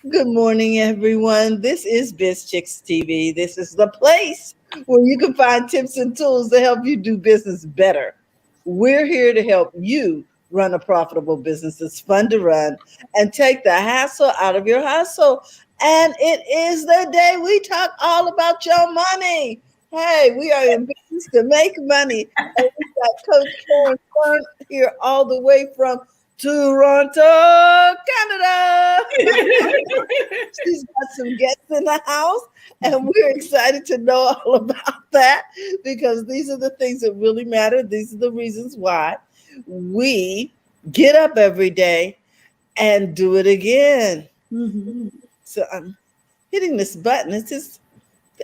Good morning, everyone. This is BizChicks TV. This is the place where you can find tips and tools to help you do business better. We're here to help you run a profitable business that's fun to run and take the hassle out of your hustle. And it is the day we talk all about your money. Hey, we are in business to make money. And we've got Coach Caren Fern here all the way from Toronto, Canada. She's got some guests in the house, and we're excited to know all about that because these are the things that really matter. These are the reasons why we get up every day and do it again. Mm-hmm. So I'm hitting this button. It's just,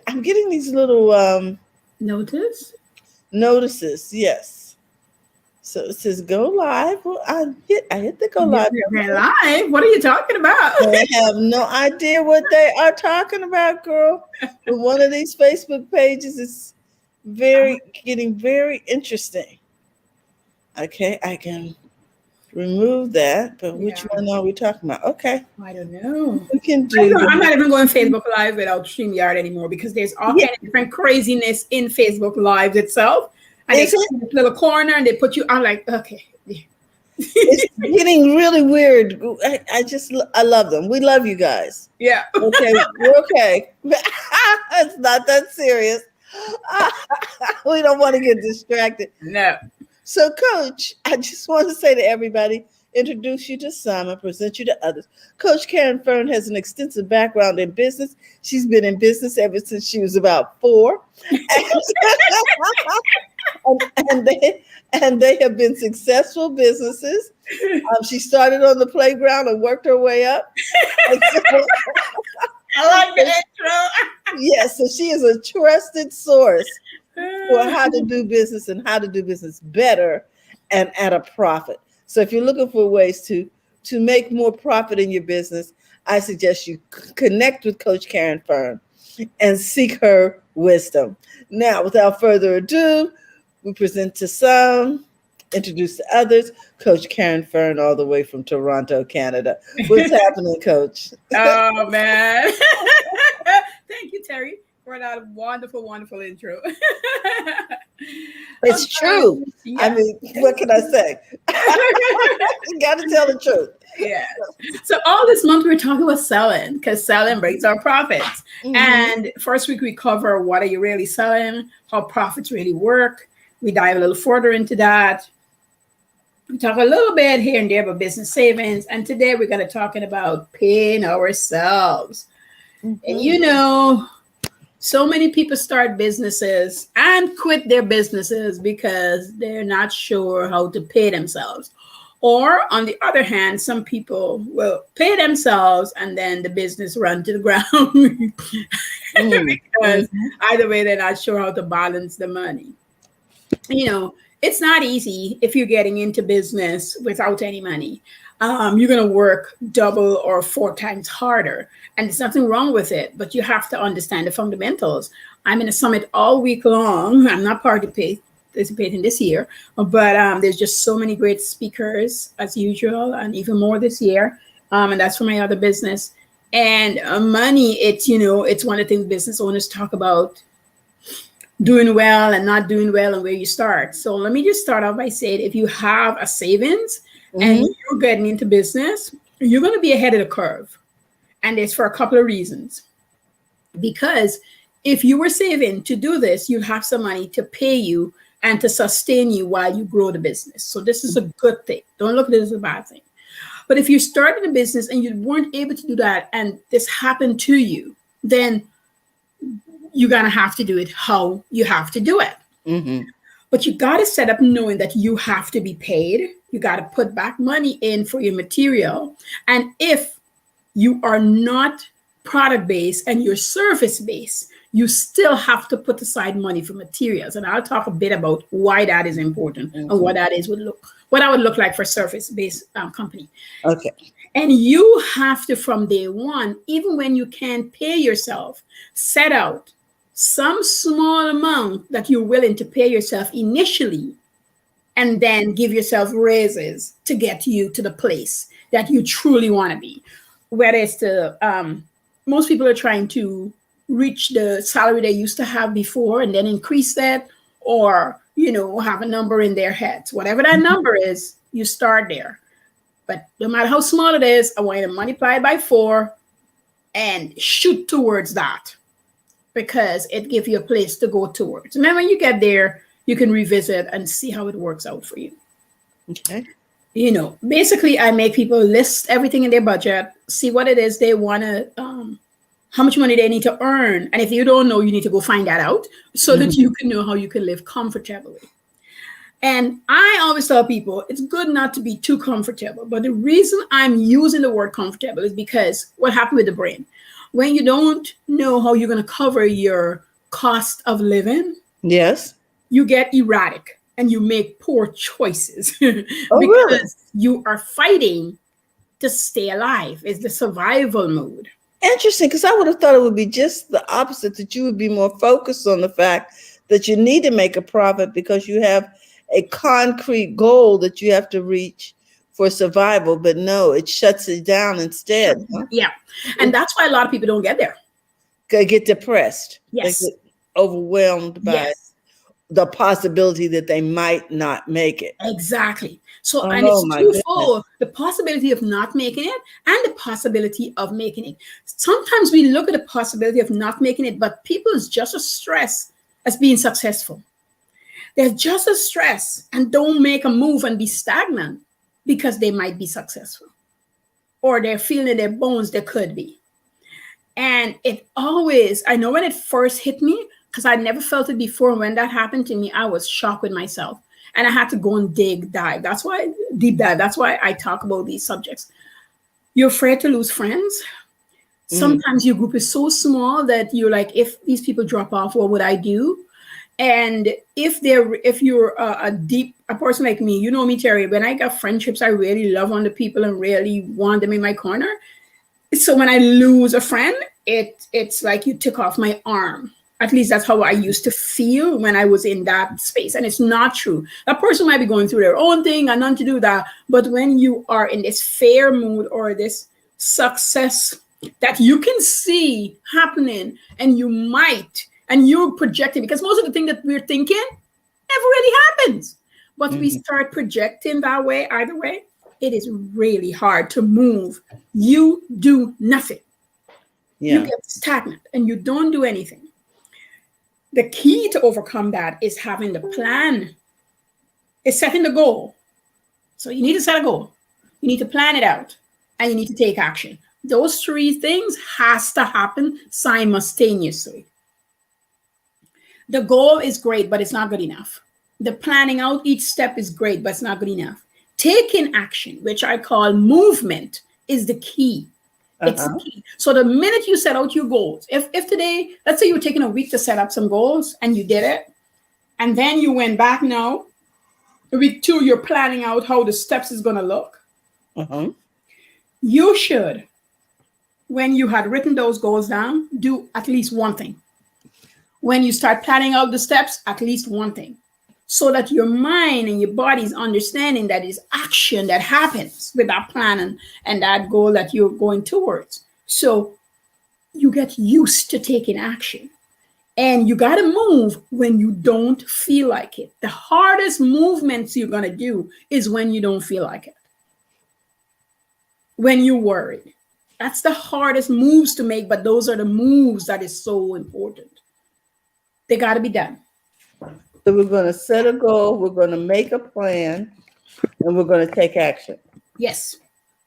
I'm getting these little notices. Yes. So it says go live. Well, I hit the go live. You're live? What are you talking about? I have no idea what they are talking about, girl. But one of these Facebook pages is getting very interesting. Okay, I can remove that, but which one are we talking about? Okay. I don't know. We can do I'm not even going Facebook Live without StreamYard anymore because there's all kind of different craziness in Facebook Live itself. And it's in this little corner and they put you on like, okay. It's getting really weird. I love them. We love you guys. Yeah. Okay, we're okay. It's not that serious. We don't want to get distracted. No. So, Coach, I just want to say to everybody, introduce you to some and present you to others. Coach Caren Fern has an extensive background in business. She's been in business ever since she was about 4. And they have been successful businesses. She started on the playground and worked her way up. I like the intro. Yes, so she is a trusted source for how to do business and how to do business better and at a profit. So if you're looking for ways to make more profit in your business, I suggest you connect with Coach Caren Fern and seek her wisdom. Now, without further ado, we present to some, introduce to others, Coach Caren Fern, all the way from Toronto, Canada. What's happening, Coach? Oh, man. Thank you, Terry, for that wonderful, wonderful intro. It's true. Yeah. I mean, what can I say? You got to tell the truth. Yeah. So all this month we're talking about selling because selling brings our profits. Mm-hmm. And first week we cover what are you really selling, how profits really work. We dive a little further into that. We talk a little bit here and there about business savings. And today we're going to talking about paying ourselves. Mm-hmm. And you know, so many people start businesses and quit their businesses because they're not sure how to pay themselves. Or on the other hand, some people will pay themselves and then the business run to the ground because either way, they're not sure how to balance the money. You know, it's not easy if you're getting into business without any money. You're going to work double or 4 times harder. And there's nothing wrong with it, but you have to understand the fundamentals. I'm in a summit all week long. I'm not participating this year, but there's just so many great speakers as usual, and even more this year. And that's for my other business. And money, it's one of the things business owners talk about, doing well and not doing well and where you start. So let me just start off by saying, if you have a savings and you're getting into business, you're going to be ahead of the curve. And it's for a couple of reasons. Because if you were saving to do this, you'll have some money to pay you and to sustain you while you grow the business. So this is a good thing. Don't look at it as a bad thing. But if you started a business and you weren't able to do that and this happened to you, then you're going to have to do it how you have to do it. Mm-hmm. But you got to set up knowing that you have to be paid. You got to put back money in for your material. And if you are not product-based and you're service-based, you still have to put aside money for materials. And I'll talk a bit about why that is important and what that would look like for service-based company. Okay. And you have to, from day one, even when you can't pay yourself, set out some small amount that you're willing to pay yourself initially, and then give yourself raises to get you to the place that you truly want to be. whether it's most people are trying to reach the salary they used to have before and then increase that, or, have a number in their heads. Whatever that number is, you start there. But no matter how small it is, I want you to multiply it by 4 and shoot towards that, because it gives you a place to go towards. And then when you get there, you can revisit and see how it works out for you. Okay. Basically, I make people list everything in their budget, see what it is they want to, how much money they need to earn. And if you don't know, you need to go find that out so that you can know how you can live comfortably. And I always tell people it's good not to be too comfortable. But the reason I'm using the word comfortable is because what happened with the brain? When you don't know how you're going to cover your cost of living, yes, you get erratic and you make poor choices Oh, because really? you are fighting to stay alive. It's the survival mode. Interesting, because I would have thought it would be just the opposite, that you would be more focused on the fact that you need to make a profit because you have a concrete goal that you have to reach for survival. But no, it shuts it down instead. Huh? Yeah. And that's why a lot of people don't get there. They get depressed. Yes. They get overwhelmed by Yes. the possibility that they might not make it. Exactly. So, Oh, and it's my twofold: the possibility of not making it and the possibility of making it. Sometimes we look at the possibility of not making it, but people is just as stressed as being successful. They're just as stressed and don't make a move and be stagnant because they might be successful, or they're feeling in their bones they could be. And it always, I know when it first hit me, because I never felt it before. When that happened to me, I was shocked with myself. And I had to go and deep dive. That's why I talk about these subjects. You're afraid to lose friends. Sometimes your group is so small that you're like, if these people drop off, what would I do? And if you're a person like me, you know me, Terry, when I got friendships, I really love on the people and really want them in my corner. So when I lose a friend, it's like you took off my arm. At least that's how I used to feel when I was in that space. And it's not true. That person might be going through their own thing and nothing to do with that. But when you are in this fair mood or this success that you can see happening, and you're projecting, because most of the thing that we're thinking never really happens. But we start projecting that way, either way, it is really hard to move. You do nothing. Yeah. You get stagnant and you don't do anything. The key to overcome that is having the plan, is setting the goal. So you need to set a goal. You need to plan it out, and you need to take action. Those 3 things has to happen simultaneously. The goal is great, but it's not good enough. The planning out each step is great, but it's not good enough. Taking action, which I call movement, is the key. It's the key. So the minute you set out your goals, if today, let's say you were taking a week to set up some goals and you did it, and then you went back now, week 2, you're planning out how the steps is going to look. You should, when you had written those goals down, do at least one thing. When you start planning out the steps, at least one thing. So that your mind and your body is understanding that is action that happens with that plan and that goal that you're going towards. So you get used to taking action. And you got to move when you don't feel like it. The hardest movements you're going to do is when you don't feel like it. When you're worried. That's the hardest moves to make, but those are the moves that is so important. They got to be done. So we're going to set a goal, we're going to make a plan, and we're going to take action. Yes.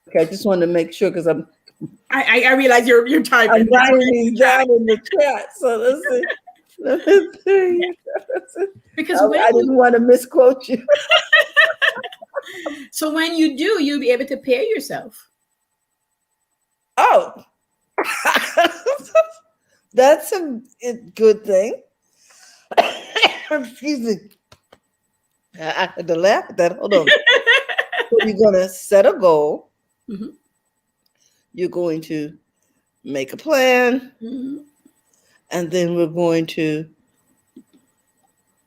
Okay, I just wanted to make sure, because I realize you're typing. I'm writing these down in the chat. So let's see. Yeah. Because I didn't want to misquote you. So when you do, you'll be able to pay yourself. Oh, that's a good thing. Excuse me. I had to laugh at that. Hold on. So you're going to set a goal. You're going to make a plan. And then we're going to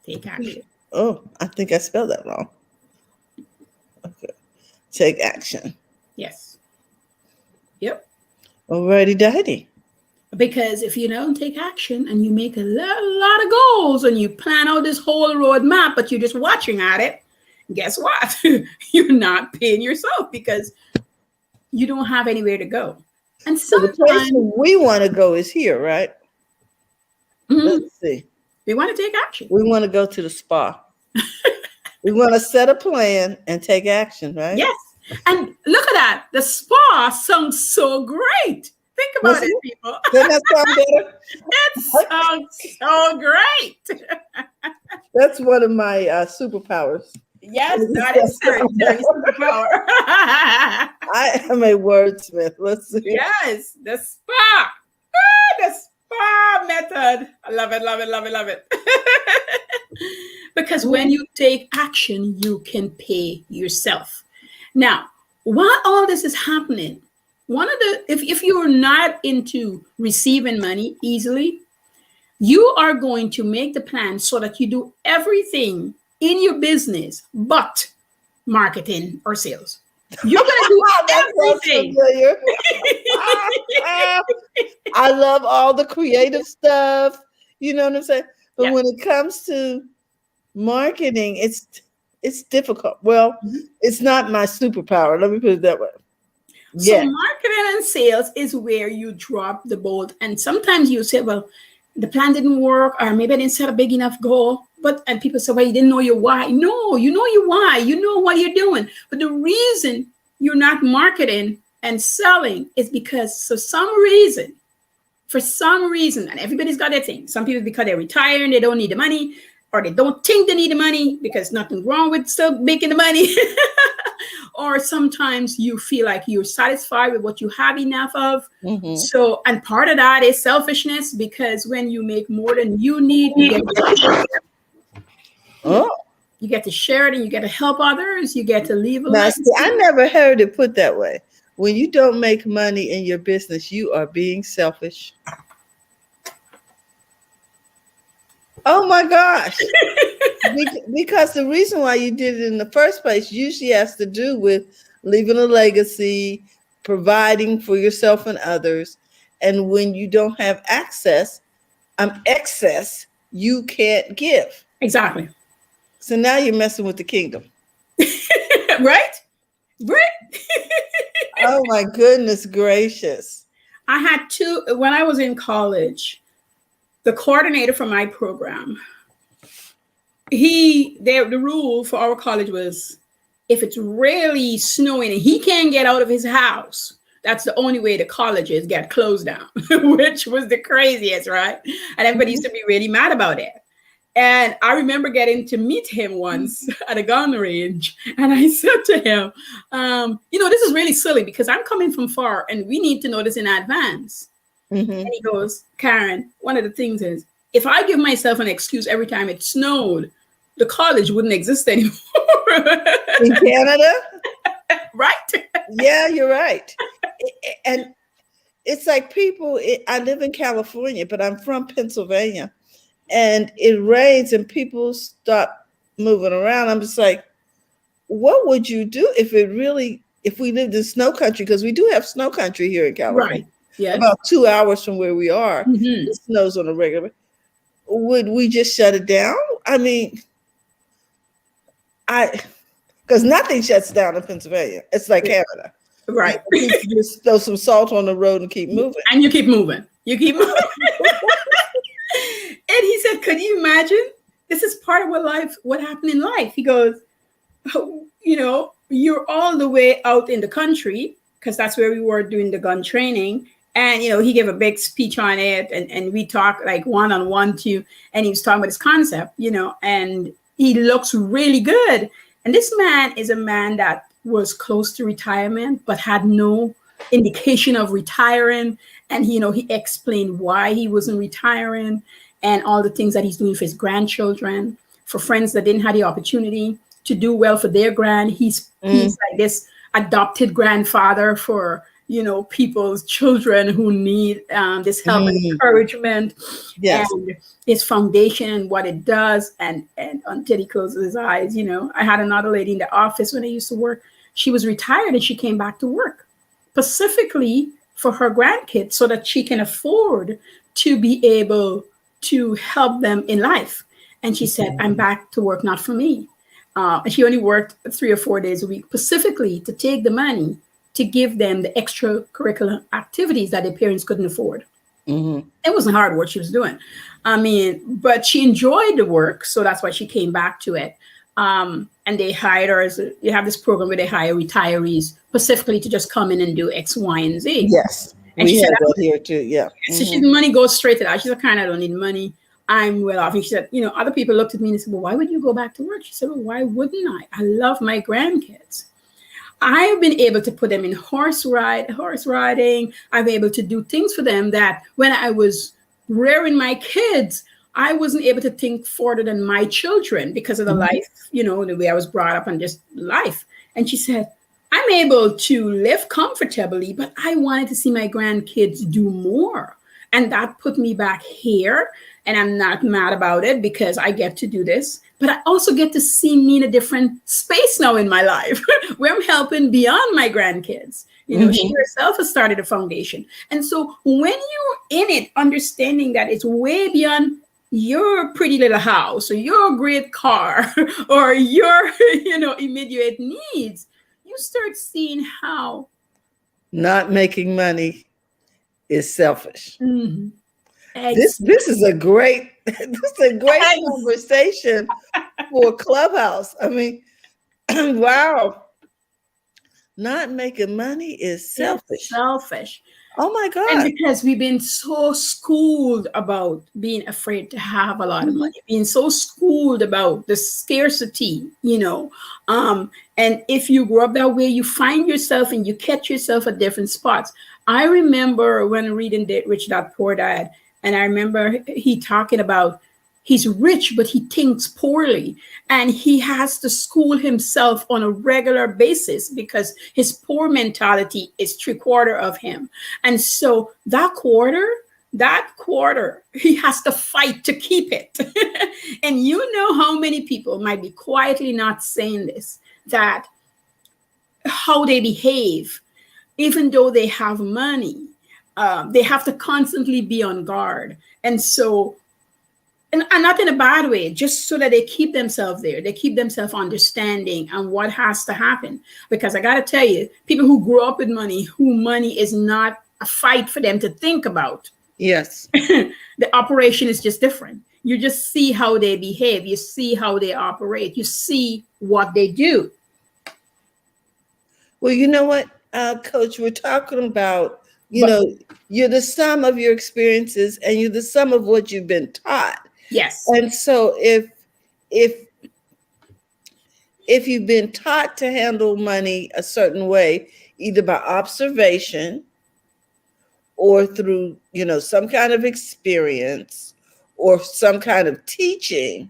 take action. Oh, I think I spelled that wrong. Okay. Take action. Yes. Yep. Alrighty, daddy. Because if you don't take action and you make a lot of goals and you plan out this whole roadmap, but you're just watching at it, guess what? You're not paying yourself because you don't have anywhere to go. And So the place sometimes we want to go is here, right? Let's see. we want to take action. We want to go to the spa. We want to set a plan and take action, right? Yes. And look at that. The spa sounds so great. Think about it, people. Doesn't that sound better? It sounds so great. That's one of my superpowers. Yes, that is very superpower. I am a wordsmith. Let's see. Yes, the spa. The spa method. I love it, love it, love it, love it. Because when you take action, you can pay yourself. Now, while all this is happening, one of the if you're not into receiving money easily, you are going to make the plan so that you do everything in your business but marketing or sales. You're going to do everything. I love all the creative stuff. You know what I'm saying? But when it comes to marketing, it's difficult. Well, it's not my superpower. Let me put it that way. So marketing and sales is where you drop the bolt. And sometimes you say, well, the plan didn't work, or maybe I didn't set a big enough goal. And people say, well, you didn't know your why. No, you know your why. You know what you're doing. But the reason you're not marketing and selling is because for some reason, and everybody's got their thing. Some people, because they're retiring, they don't need the money, or they don't think they need the money because nothing wrong with still making the money. Or sometimes you feel like you're satisfied with what you have enough of. So, and part of that is selfishness, because when you make more than you need, you get to share it and you get to help others. You get to leave a legacy. I never heard it put that way. When you don't make money in your business, you are being selfish. Oh my gosh. Because the reason why you did it in the first place usually has to do with leaving a legacy, providing for yourself and others. And when you don't have excess, you can't give. Exactly. So now you're messing with the kingdom. Right? Oh my goodness gracious. I had when I was in college, the coordinator for my program, the rule for our college was, if it's really snowing and he can't get out of his house, that's the only way the colleges get closed down, which was the craziest, right? And everybody used to be really mad about it. And I remember getting to meet him once at a gun range. And I said to him, this is really silly because I'm coming from far and we need to know this in advance. And he goes, Caren, one of the things is, if I give myself an excuse every time it snowed, the college wouldn't exist anymore. In Canada? Right? Yeah, you're right. And it's like I live in California, but I'm from Pennsylvania. And it rains and people stop moving around. I'm just like, what would you do if we lived in snow country? Because we do have snow country here in California. Right. Yes. About 2 hours from where we are. It snows on a regular. Would we just shut it down? I mean, because nothing shuts down in Pennsylvania. It's like Canada. Right. You just throw some salt on the road and keep moving. And you keep moving. And he said, could you imagine? This is part of what happened in life. He goes, you're all the way out in the country, because that's where we were doing the gun training. And, he gave a big speech on it, and we talked like one-on-one too. And he was talking about his concept, and he looks really good. And this man is a man that was close to retirement, but had no indication of retiring. And, he explained why he wasn't retiring and all the things that he's doing for his grandchildren, for friends that didn't have the opportunity to do well for their He's like this adopted grandfather for, people's children who need this help and encouragement. Yes. And his foundation and what it does. And until he closes his eyes, I had another lady in the office when I used to work. She was retired and she came back to work specifically for her grandkids so that she can afford to be able to help them in life. And she said, I'm back to work, not for me. And she only worked 3 or 4 days a week, specifically to take the money to give them the extracurricular activities that their parents couldn't afford. Mm-hmm. It wasn't hard what she was doing. I mean, but she enjoyed the work. So that's why she came back to it. And they hired her you have this program where they hire retirees specifically to just come in and do X, Y, and Z. Yes. And We she have said, that here too. Yeah. so she's money goes straight to that. She's like, kind of, I don't need money. I'm well off. And she said, other people looked at me and said, well, why would you go back to work? She said, well, why wouldn't I? I love my grandkids. I've been able to put them in horse riding. I've been able to do things for them that when I was rearing my kids, I wasn't able to think further than my children because of the life, the way I was brought up and just life. And she said, I'm able to live comfortably, but I wanted to see my grandkids do more. And that put me back here. And I'm not mad about it because I get to do this. But I also get to see me in a different space now in my life where I'm helping beyond my grandkids. She herself has started a foundation. And so when you're in it, understanding that it's way beyond your pretty little house or your great car or your, immediate needs, you start seeing how not making money is selfish. Mm-hmm. This is a great conversation for Clubhouse. I mean, wow. Not making money is selfish. It's selfish. Oh my God. And because we've been so schooled about being afraid to have a lot of money, being so schooled about the scarcity, and if you grow up that way, you find yourself and you catch yourself at different spots. I remember when reading Rich Dad Poor Dad, and I remember he talking about he's rich, but he thinks poorly. And he has to school himself on a regular basis because his poor mentality is 3/4 of him. And so that quarter, he has to fight to keep it. And how many people might be quietly not saying this, that how they behave, even though they have money, they have to constantly be on guard. And so, and not in a bad way, just so that they keep themselves there. They keep themselves understanding and what has to happen. Because I got to tell you, people who grew up with money, who money is not a fight for them to think about. Yes. The operation is just different. You just see how they behave. You see how they operate. You see what they do. Well, you know what, Coach, we're talking about, you're the sum of your experiences and you're the sum of what you've been taught. Yes. And so if you've been taught to handle money a certain way, either by observation or through, some kind of experience or some kind of teaching,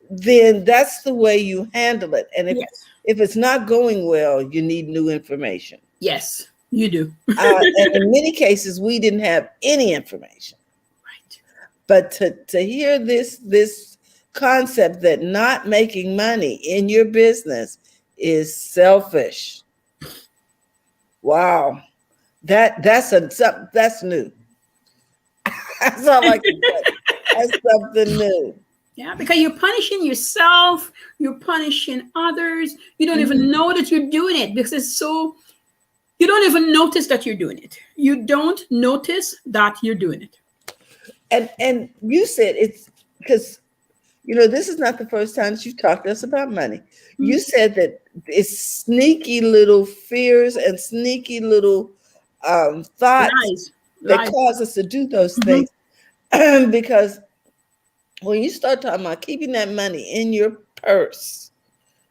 then that's the way you handle it. And if it's not going well, you need new information. Yes, you do. And in many cases, we didn't have any information. Right. But to hear this concept that not making money in your business is selfish. Wow. That's new. That's all I can say. That's something new. Yeah, because you're punishing yourself, you're punishing others. You don't even know that you're doing it because it's so, you don't even notice that you're doing it. You don't notice that you're doing it. And you said it's because, this is not the first time that you've talked to us about money. You said that it's sneaky little fears and sneaky little thoughts that cause us to do those things. Because when you start talking about keeping that money in your purse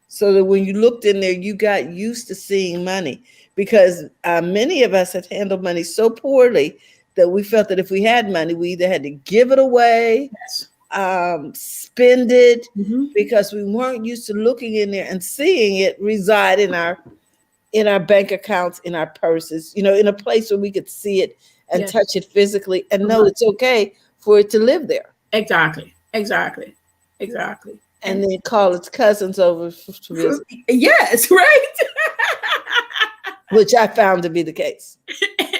so that when you looked in there, you got used to seeing money, because many of us have handled money so poorly that we felt that if we had money, we either had to give it away, spend it, because we weren't used to looking in there and seeing it reside in our bank accounts, in our purses, in a place where we could see it and touch it physically and know it's okay for it to live there. Exactly. And then call its cousins over to visit. Yes, right. Which I found to be the case.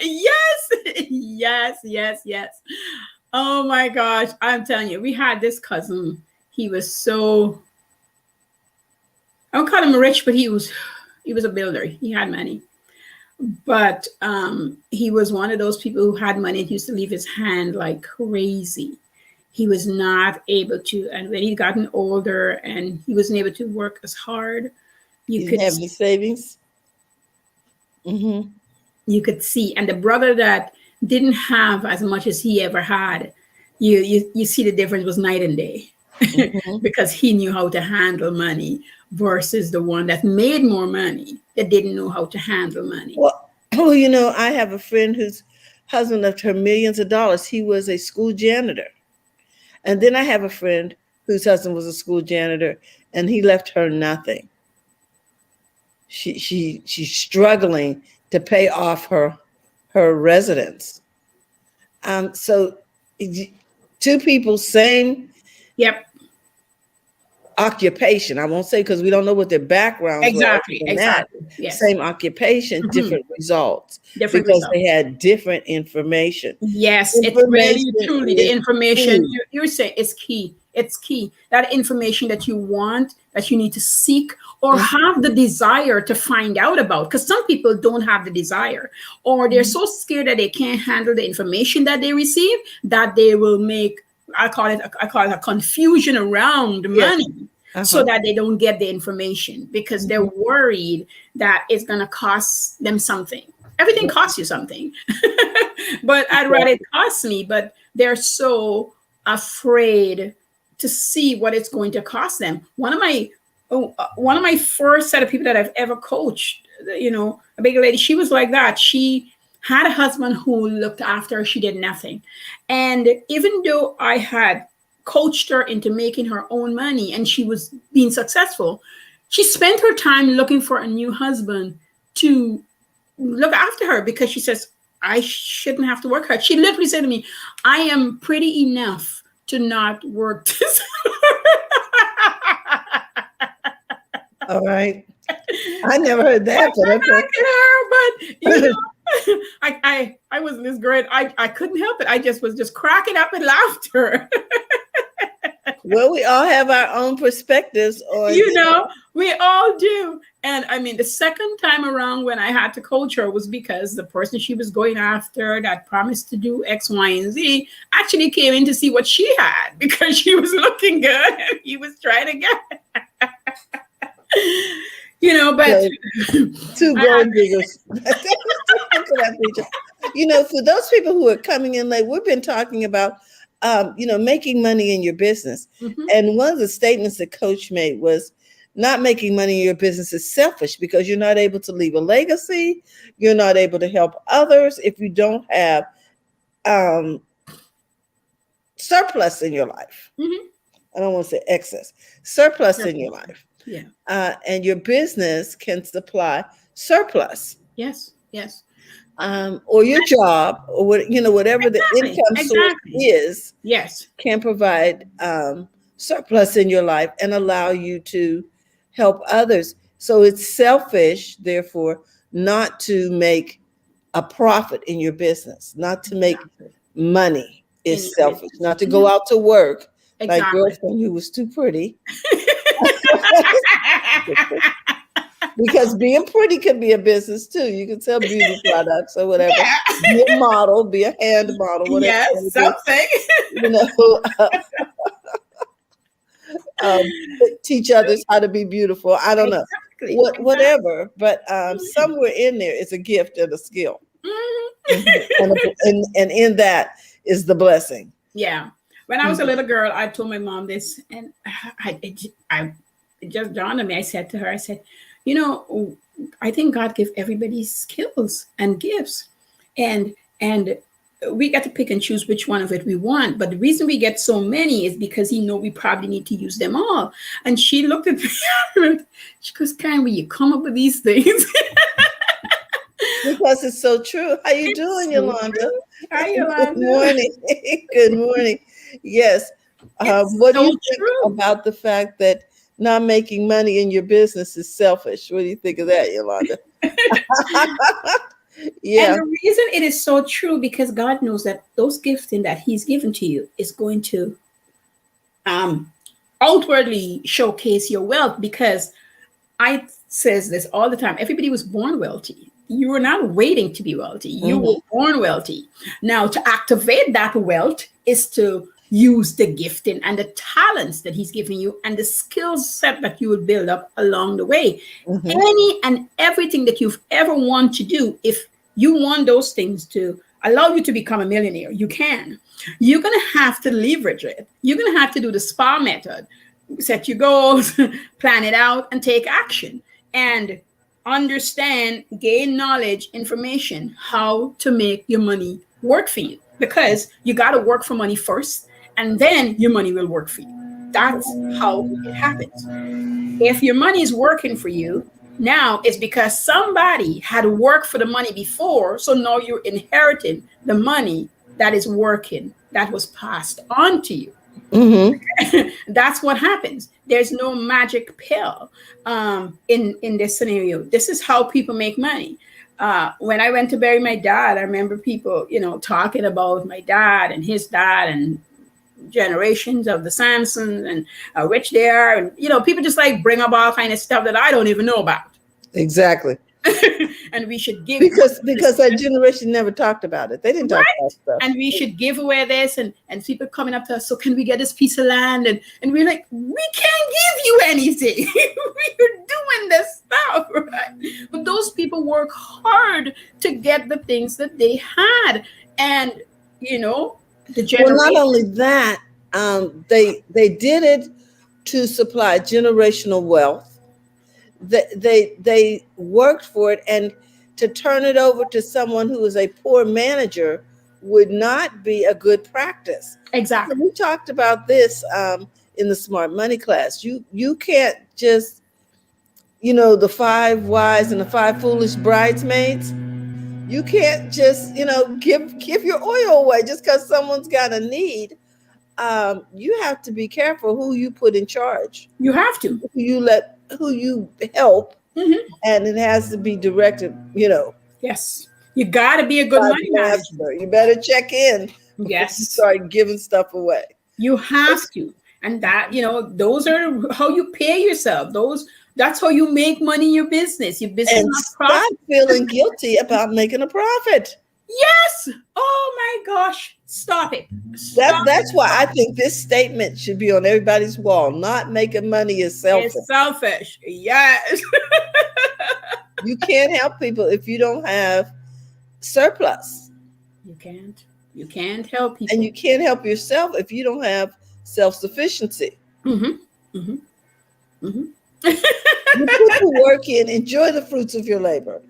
Yes, yes, yes, yes. Oh my gosh. I'm telling you, we had this cousin. He was so, I don't call him rich, but he was a builder. He had money. But he was one of those people who had money and used to leave his hand like crazy. He was not able to, and when he gotten older and he wasn't able to work as hard, you You didn't could have any savings? Mm-hmm. you could see. And the brother that didn't have as much as he ever had, you see the difference was night and day. Mm-hmm. Because he knew how to handle money versus the one that made more money that didn't know how to handle money. Well, I have a friend whose husband left her millions of dollars. He was a school janitor. And then I have a friend whose husband was a school janitor, and he left her nothing. She's struggling to pay off her residence. So two people, same Yep. occupation. I won't say because we don't know what their backgrounds Exactly. were. Exactly. Yes. Same occupation, Mhm. different results. Different because results. they had different information. Yes, it's really truly the information you're saying is key. It's key. That information that you want, that you need to seek or have the desire to find out about. Because some people don't have the desire, or they're so scared that they can't handle the information that they receive that they will make, I call it a confusion around money. So that they don't get the information because they're worried that it's going to cost them something. Everything costs you something, but I'd rather it costs me. But they're so afraid to see what it's going to cost them. One of my first set of people that I've ever coached, a big lady, she was like that. She had a husband who looked after her. She did nothing. And even though I had coached her into making her own money and she was being successful, she spent her time looking for a new husband to look after her because she says, I shouldn't have to work hard. She literally said to me, I am pretty enough to not work this All right. I never heard that. I wasn't this great. I couldn't help it. I was just cracking up in laughter. Well, we all have our own perspectives on we all do. And I mean, the second time around when I had to coach her was because the person she was going after that promised to do X, Y, and Z actually came in to see what she had because she was looking good and he was trying to get but two gold diggers. For those people who are coming in late, we've been talking about making money in your business. Mm-hmm. And one of the statements that Coach made was not making money in your business is selfish because you're not able to leave a legacy. You're not able to help others if you don't have surplus in your life. Mm-hmm. I don't want to say excess, surplus in your life. Yeah. And your business can supply surplus. Yes. Yes. Or your job, or whatever the income source is, yes, can provide surplus in your life and allow you to help others. So it's selfish, therefore, not to make a profit in your business, not to make money is selfish, not to go out to work like girlfriend who was too pretty. Because being pretty can be a business too. You can sell beauty products or whatever. Yeah. Be a model, be a hand model, whatever. Yes, something. Teach others how to be beautiful. I don't know. Whatever. But somewhere in there is a gift and a skill. Mm-hmm. And in that is the blessing. Yeah. When I was a little girl, I told my mom this, and it just dawned on me. I said to her, I think God gave everybody skills and gifts, and we get to pick and choose which one of it we want. But the reason we get so many is because He knows we probably need to use them all. And she looked at me. She goes, "Karen, will you come up with these things?" Because it's so true. How you doing, Yolanda? Hi, Yolanda. Good morning. Good morning. Yes. What do you think about the fact that not making money in your business is selfish? What do you think of that, Yolanda? Yeah. And the reason it is so true, because God knows that those gifting that He's given to you is going to um, outwardly showcase your wealth. Because I says this all the time. Everybody was born wealthy. You were not waiting to be wealthy. You were born wealthy. Now, to activate that wealth is to use the gifting and the talents that He's giving you and the skill set that you will build up along the way. Any and everything that you've ever wanted to do, if you want those things to allow you to become a millionaire, you can. You're going to have to leverage it. You're going to have to do the SPA method. Set your goals, plan it out, and take action. And understand, gain knowledge, information, how to make your money work for you. Because you got to work for money first, and then your money will work for you. That's how it happens. If your money is working for you, now it's because somebody had worked for the money before. So now you're inheriting the money that is working, that was passed on to you. That's what happens. There's no magic pill in this scenario. This is how people make money. When I went to bury my dad, I remember people, talking about my dad and his dad and generations of the Sampsons and how rich they are. And, people just like bring up all kind of stuff that I don't even know about. Exactly. And we should give, because that generation never talked about it. They didn't talk about stuff. And we should give away this, and people coming up to us, so can we get this piece of land? And we're like, we can't give you anything. We're doing this stuff, right? But those people work hard to get the things that they had. And the generation. Well, not only that, they did it to supply generational wealth. They worked for it, and to turn it over to someone who is a poor manager would not be a good practice. Exactly. So we talked about this in the Smart Money class. You can't just, the 5 wise and the 5 foolish bridesmaids. You can't just, give your oil away just because someone's got a need. You have to be careful who you put in charge. You have to. Who you help, and it has to be directed, Yes. You got to be a good money manager. You better check in. Yes. You start giving stuff away. You have to. And that, those are how you pay yourself. That's how you make money in your business. Your business and stop feeling guilty about making a profit. Yes. Oh my gosh. Stop it. That's why I think this statement should be on everybody's wall. Not making money is selfish. It's selfish. Yes. You can't help people if you don't have surplus. You can't. You can't help people. And you can't help yourself if you don't have self-sufficiency. You put the work in, enjoy the fruits of your labor.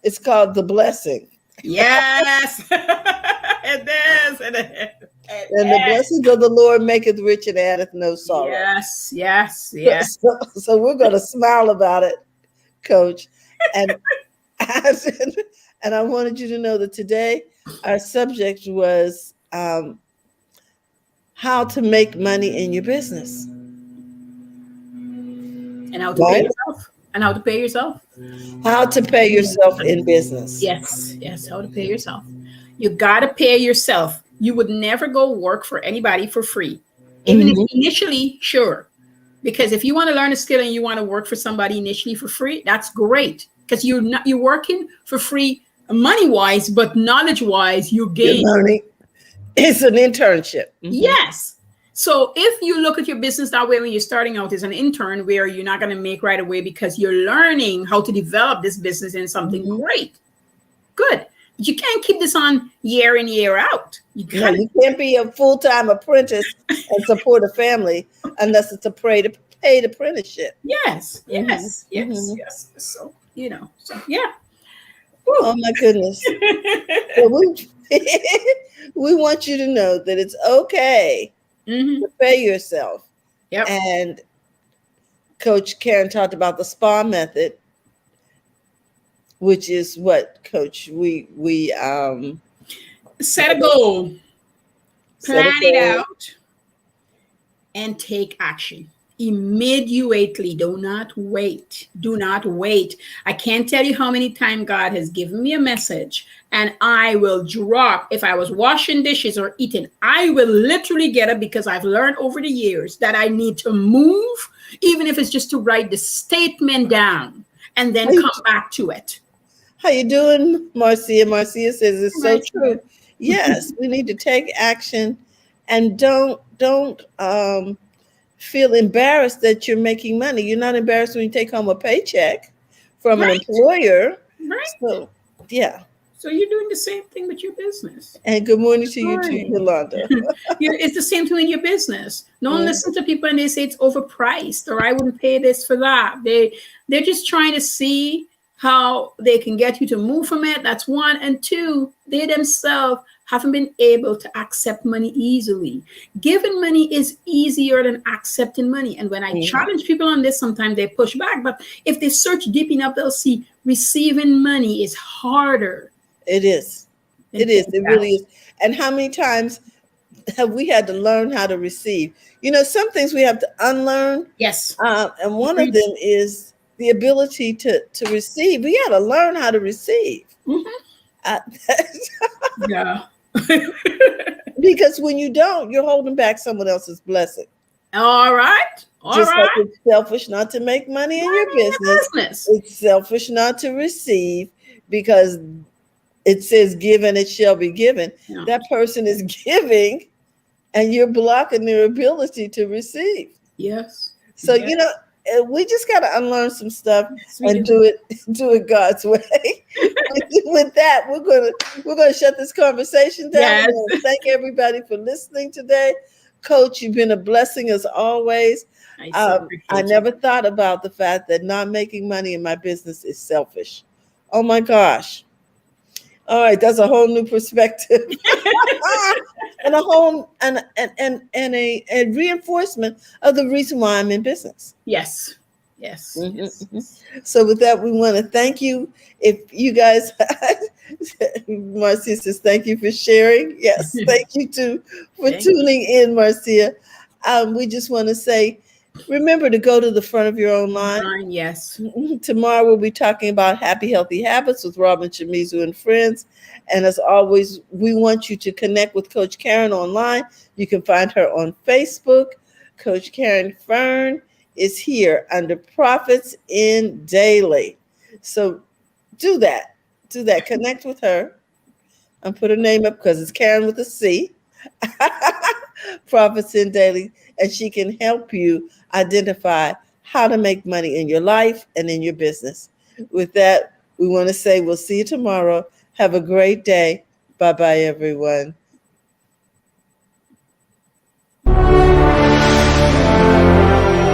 It's called the blessing. Yes. It is. And the blessings of the Lord maketh rich and addeth no sorrow. Yes. So we're going to smile about it, Coach. And I wanted you to know that today our subject was how to make money in your business. And how to pay yourself. And how to pay yourself. How to pay yourself in business. Yes, how to pay yourself. You got to pay yourself. You would never go work for anybody for free. Even if initially, sure. Because if you want to learn a skill and you want to work for somebody initially for free, that's great. Because you're working for free money-wise, but knowledge-wise, you gain. Learning. It's an internship. Yes. So if you look at your business that way when you're starting out as an intern, where you're not going to make right away because you're learning how to develop this business in something great. Good. But you can't keep this on year in, year out. You can't be a full-time apprentice and support a family unless it's a paid apprenticeship. Yes. So, yeah. Oh my goodness. So we want you to know that it's okay to pay yourself. Yep. And Coach Caren talked about the SPA method, which is what, Coach? We set a goal, plan it out, and take action. immediately. Do not wait. Do not wait. I can't tell you how many times God has given me a message and I will drop. If I was washing dishes or eating, I will literally get up because I've learned over the years that I need to move, even if it's just to write the statement down and then come back to it. How you doing, Marcia? Marcia says it's so Right. true. Yes, we need to take action, and don't feel embarrassed that you're making money. You're not embarrassed when you take home a paycheck from an Right. employer. Right. So yeah. So you're doing the same thing with your business. And good morning to you too, Morning. Yolanda. It's the same thing in your business. Don't Mm. listen to people and they say it's overpriced or I wouldn't pay this for that. They're just trying to see how they can get you to move from it. That's one. And two, they themselves haven't been able to accept money easily. Giving money is easier than accepting money. And when I challenge people on this, sometimes they push back. But if they search deep enough, they'll see receiving money is harder. It is. It is. It really is. And how many times have we had to learn how to receive? You know, some things we have to unlearn. Yes. And one of them is the ability to receive. We got to learn how to receive. Yeah. Because when you don't, you're holding back someone else's blessing. All right. Just like it's selfish not to make money in your business. It's selfish not to receive because it says give and it shall be given. Yeah. That person is giving and you're blocking their ability to receive. Yes. So, you know, we just got to unlearn some stuff and do it God's way. With that, we're gonna shut this conversation down. Yes. Thank everybody for listening today. Coach, you've been a blessing as always. I never thought about the fact that not making money in my business is selfish. Oh my gosh. All right, that's a whole new perspective. And a whole and a reinforcement of the reason why I'm in business. Yes. Yes. Mm-hmm. Yes. So with that, we want to thank you. If you guys, Marcia says, thank you for sharing. Yes, thank you too for tuning in, Marcia. We just want to say, remember to go to the front of your own line. Yes. Tomorrow we'll be talking about happy, healthy habits with Robin Chamizu and friends. And as always, we want you to connect with Coach Caren online. You can find her on Facebook. Coach Caren Fern is here under Profits in Daily. So do that. Connect with her and put her name up because it's Caren with a C. Profits in Daily. And she can help you identify how to make money in your life and in your business. With that, we want to say we'll see you tomorrow. Have a great day. Bye-bye, everyone.